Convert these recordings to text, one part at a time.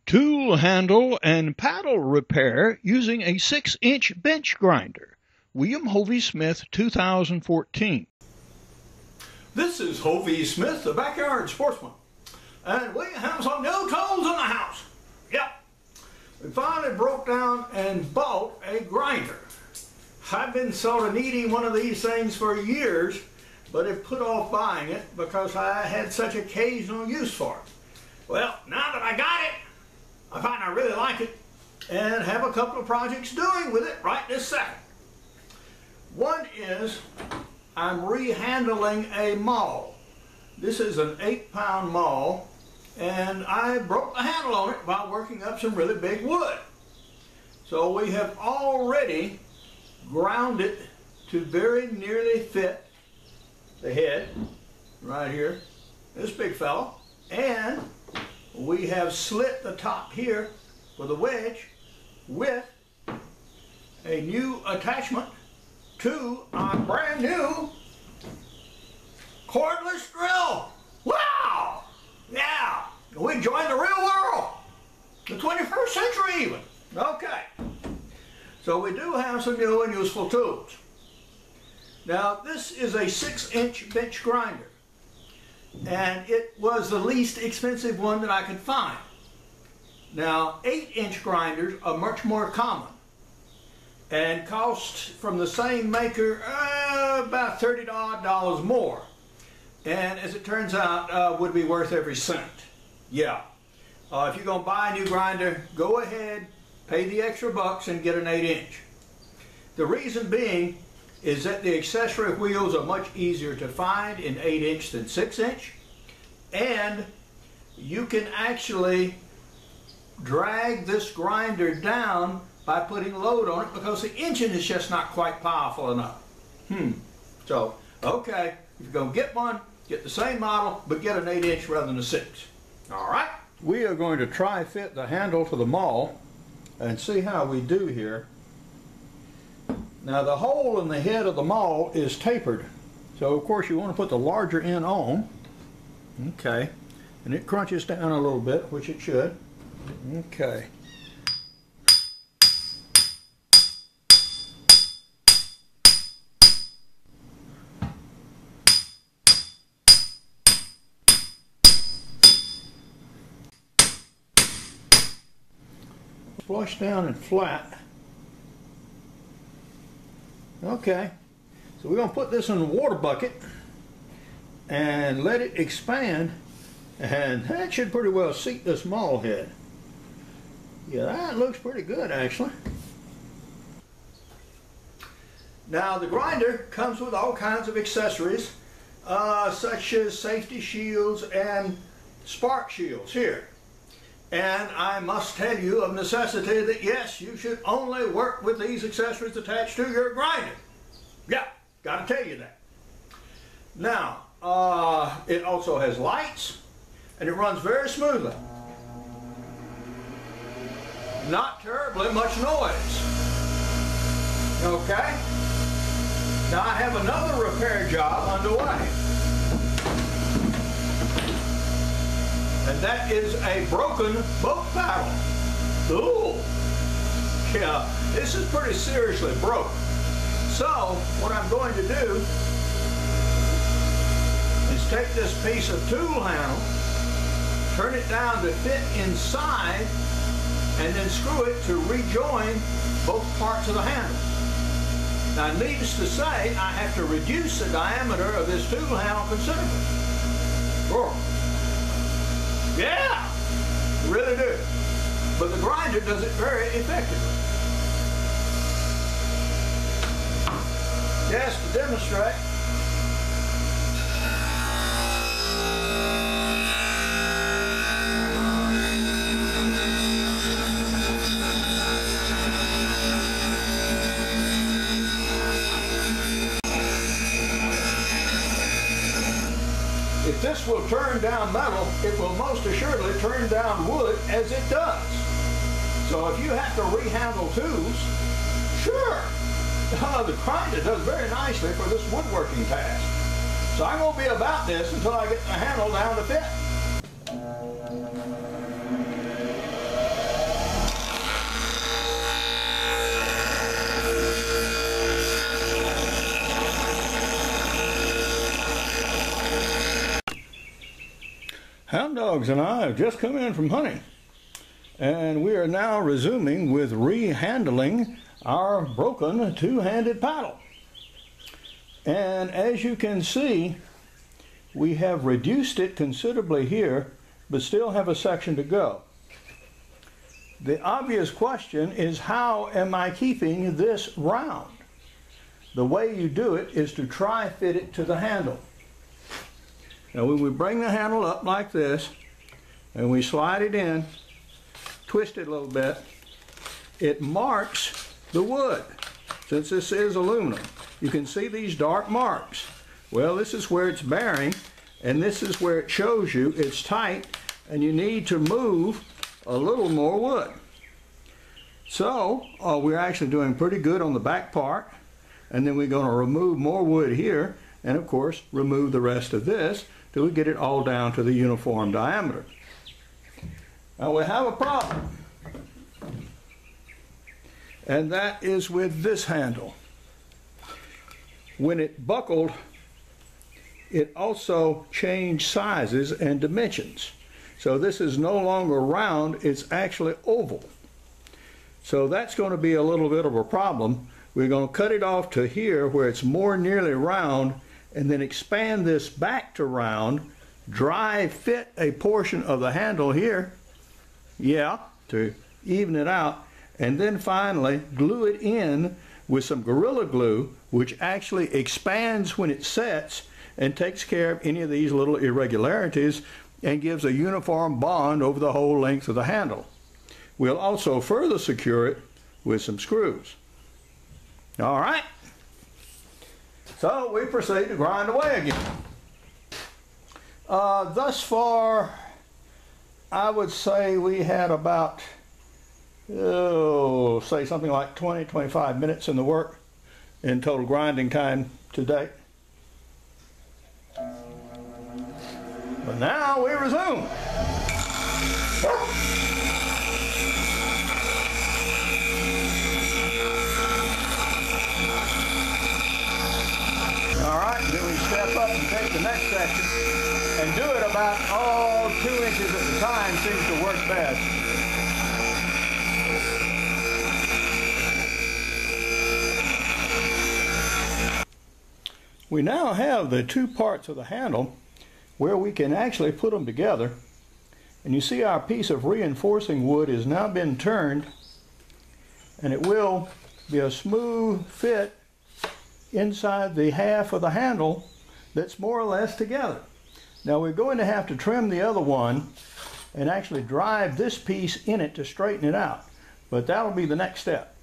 Tool handle and paddle repair using a 6-inch bench grinder. William Hovey Smith, 2014. This is Hovey Smith, the backyard sportsman, and we have some new tools in the house. Yep, we finally broke down and bought a grinder. I've been sort of needing one of these things for years, but have put off buying it because I had such occasional use for it. Well, now that I got it, I find I really like it and have a couple of projects doing with it right this second. One is I'm rehandling a maul. This is an 8-pound maul, and I broke the handle on it while working up some really big wood. So we have already ground it to very nearly fit the head right here, this big fella, and we have slit the top here with a wedge with a new attachment to our brand new cordless drill. Wow! Yeah, we joined the real world, the 21st century even. Okay, so we do have some new and useful tools. Now this is a 6-inch bench grinder, and it was the least expensive one that I could find. Now 8-inch grinders are much more common and cost from the same maker about $30 more, and as it turns out would be worth every cent. Yeah, if you're going to buy a new grinder, go ahead, pay the extra bucks and get an 8-inch. The reason being is that the accessory wheels are much easier to find in 8-inch than 6-inch, and you can actually drag this grinder down by putting load on it because the engine is just not quite powerful enough. So, okay, if you're going to get one, get the same model, but get an 8-inch rather than a 6. All right? We are going to try fit the handle to the maul and see how we do here. Now the hole in the head of the maul is tapered, so of course you want to put the larger end on. Okay, and it crunches down a little bit, which it should. Okay. Flush down and flat. Okay, so we're going to put this in a water bucket and let it expand, and that should pretty well seat this maul head. Yeah, that looks pretty good actually. Now the grinder comes with all kinds of accessories such as safety shields and spark shields here. And I must tell you of necessity that yes, you should only work with these accessories attached to your grinder. Yeah, got to tell you that. Now, it also has lights, and it runs very smoothly. Not terribly much noise. Okay? Now I have another repair job underway. And that is a broken boat paddle. Ooh, yeah, this is pretty seriously broke. So what I'm going to do is take this piece of tool handle, turn it down to fit inside, and then screw it to rejoin both parts of the handle. Now needless to say, I have to reduce the diameter of this tool handle considerably. Whoa. Yeah, really do. But the grinder does it very effectively. Just to demonstrate. If this will turn down metal, it will most assuredly turn down wood as it does. So if you have to rehandle tools, sure, the grinder does very nicely for this woodworking task. So I'm going to be about this until I get the handle down to fit. dogs and I have just come in from hunting, and we are now resuming with rehandling our broken two-handed paddle. And as you can see, we have reduced it considerably here, but still have a section to go. The obvious question is, how am I keeping this round? The way you do it is to try fit it to the handle. Now when we bring the handle up like this, and we slide it in, twist it a little bit, it marks the wood. Since this is aluminum, you can see these dark marks. Well, this is where it's bearing, and this is where it shows you it's tight, and you need to move a little more wood. So we're actually doing pretty good on the back part, and then we're going to remove more wood here, and of course remove the rest of this till we get it all down to the uniform diameter. Now we have a problem, and that is with this handle. When it buckled, it also changed sizes and dimensions. So this is no longer round, it's actually oval. So that's going to be a little bit of a problem. We're going to cut it off to here where it's more nearly round, and then expand this back to round, dry fit a portion of the handle here, to even it out, and then finally glue it in with some Gorilla Glue, which actually expands when it sets and takes care of any of these little irregularities and gives a uniform bond over the whole length of the handle. We'll also further secure it with some screws. All right, so we proceed to grind away again. Thus far, I would say we had about, say something like 20-25 minutes in the work in total grinding time to date. But now we resume. All right, then we step up and take the next section and do it about 2 inches at a time seems to work best. We now have the two parts of the handle where we can actually put them together, and you see our piece of reinforcing wood has now been turned, and it will be a smooth fit inside the half of the handle that's more or less together. Now we're going to have to trim the other one and actually drive this piece in it to straighten it out, but that'll be the next step.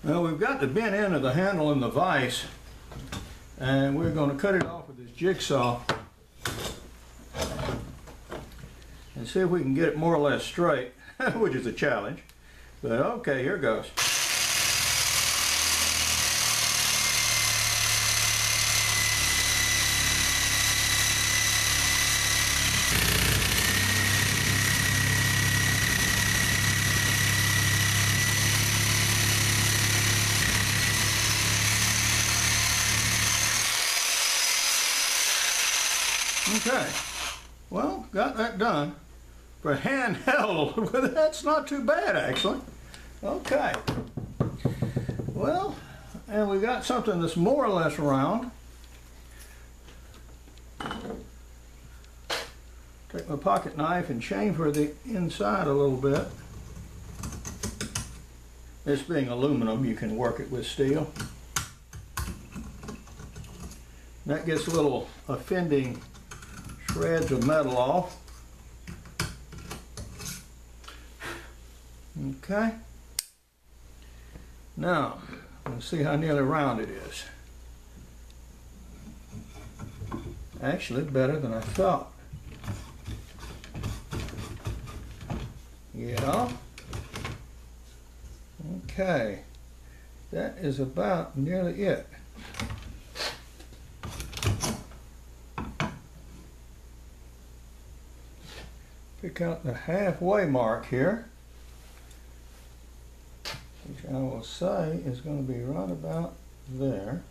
Now we've got the bent end of the handle in the vise, and we're going to cut it off with this jigsaw and see if we can get it more or less straight, which is a challenge. But okay, here goes. Okay, well, got that done. For handheld, that's not too bad actually. Okay, well, and we got something that's more or less round. Take my pocket knife and chamfer the inside a little bit. This being aluminum, you can work it with steel. That gets little offending shreds of metal off. Okay. Now, let's see how nearly round it is. Actually, better than I thought. Yeah. Okay. That is about nearly it. Pick out the halfway mark here, which I will say is going to be right about there.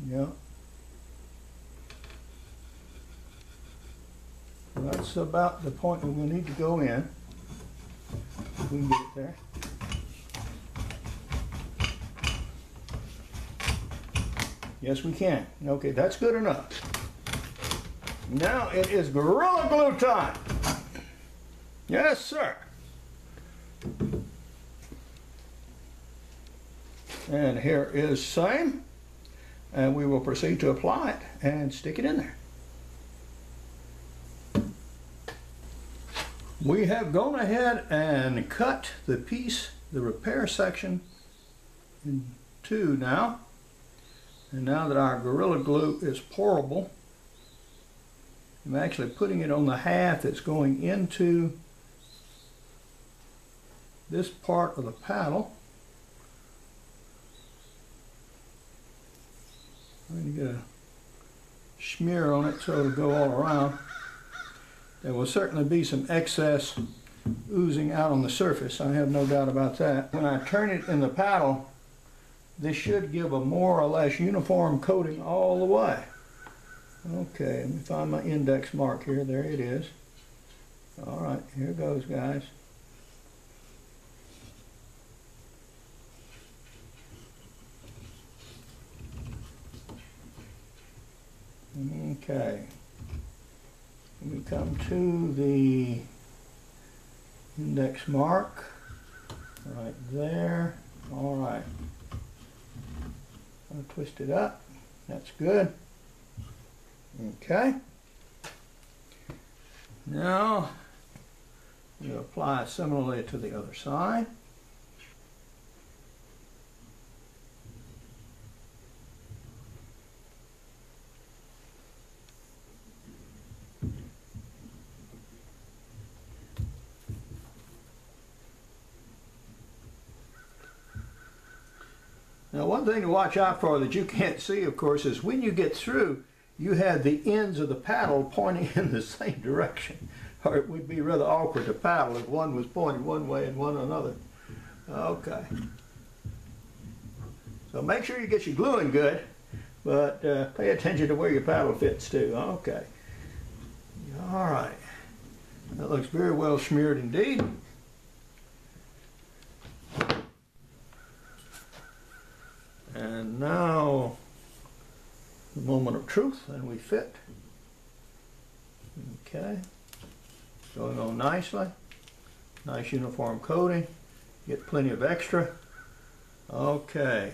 Yeah. That's about the point that we'll need to go in. If we can get it there. Yes, we can. Okay, that's good enough. Now it is Gorilla Glue time. Yes, sir. And here is same. And we will proceed to apply it and stick it in there. We have gone ahead and cut the piece, the repair section, in two now. And now that our Gorilla Glue is pourable, I'm actually putting it on the half that's going into this part of the paddle. I'm going to get a smear on it so it'll go all around. There will certainly be some excess oozing out on the surface, I have no doubt about that. When I turn it in the paddle, this should give a more or less uniform coating all the way. Okay, let me find my index mark here. There it is. All right, here goes, guys. Okay. We come to the index mark right there. All right. I'll twist it up. That's good. Okay. Now you apply similarly to the other side. Now, one thing to watch out for that you can't see, of course, is when you get through, you have the ends of the paddle pointing in the same direction. Or it would be rather awkward to paddle if one was pointing one way and one another. Okay. So make sure you get your gluing good, but pay attention to where your paddle fits too. Okay. All right. That looks very well smeared indeed. And now, the moment of truth, and we fit. Okay. Going on nicely. Nice uniform coating. Get plenty of extra. Okay.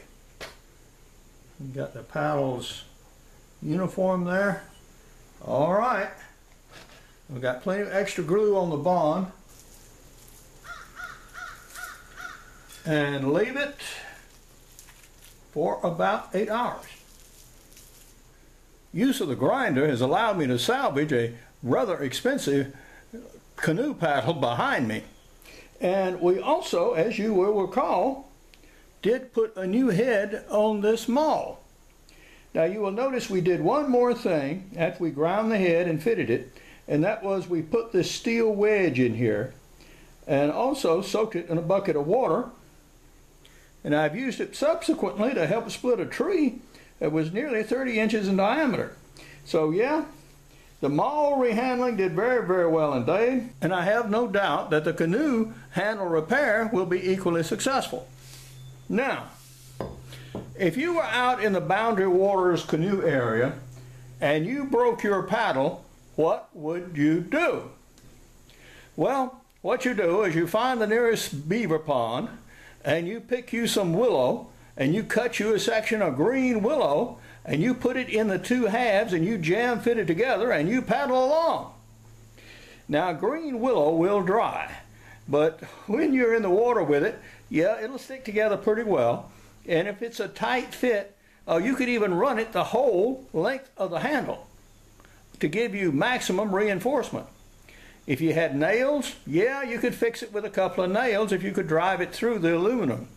We got the paddles uniform there. All right. We've got plenty of extra glue on the bond. And leave it for about 8 hours. Use of the grinder has allowed me to salvage a rather expensive canoe paddle behind me. And we also, as you will recall, did put a new head on this maul. Now you will notice we did one more thing after we ground the head and fitted it, and that was we put this steel wedge in here and also soaked it in a bucket of water. And I've used it subsequently to help split a tree that was nearly 30 inches in diameter. So yeah, the maul rehandling did very, very well indeed, and I have no doubt that the canoe handle repair will be equally successful. Now, if you were out in the Boundary Waters canoe area and you broke your paddle, what would you do? Well, what you do is you find the nearest beaver pond and you pick you some willow and you cut you a section of green willow and you put it in the two halves and you jam fit it together and you paddle along. Now, green willow will dry, but when you're in the water with it, yeah, it'll stick together pretty well. And if it's a tight fit, you could even run it the whole length of the handle to give you maximum reinforcement. If you had nails, yeah, you could fix it with a couple of nails if you could drive it through the aluminum.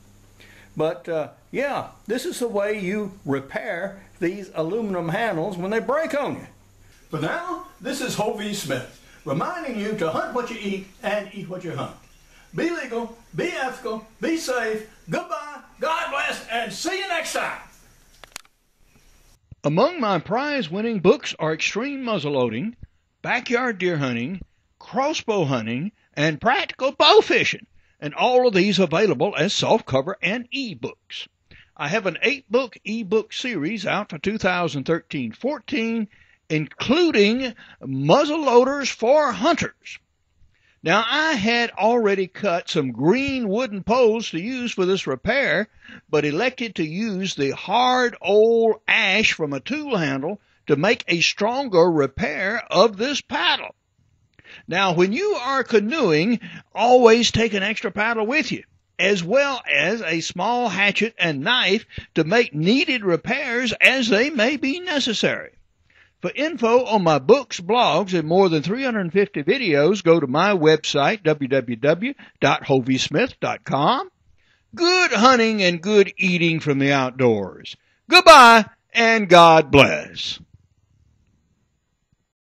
But yeah, this is the way you repair these aluminum handles when they break on you. For now, this is Hovey Smith, reminding you to hunt what you eat and eat what you hunt. Be legal, be ethical, be safe, goodbye, God bless, and see you next time. Among my prize-winning books are Extreme Muzzleloading, Backyard Deer Hunting, Crossbow Hunting, and Practical Bow Fishing, and all of these available as softcover and e-books. I have an 8-book e-book series out for 2013-14, including Muzzleloaders for Hunters. Now, I had already cut some green wooden poles to use for this repair, but elected to use the hard old ash from a tool handle to make a stronger repair of this paddle. Now, when you are canoeing, always take an extra paddle with you, as well as a small hatchet and knife to make needed repairs as they may be necessary. For info on my books, blogs, and more than 350 videos, go to my website, www.hoviesmith.com. Good hunting and good eating from the outdoors. Goodbye, and God bless.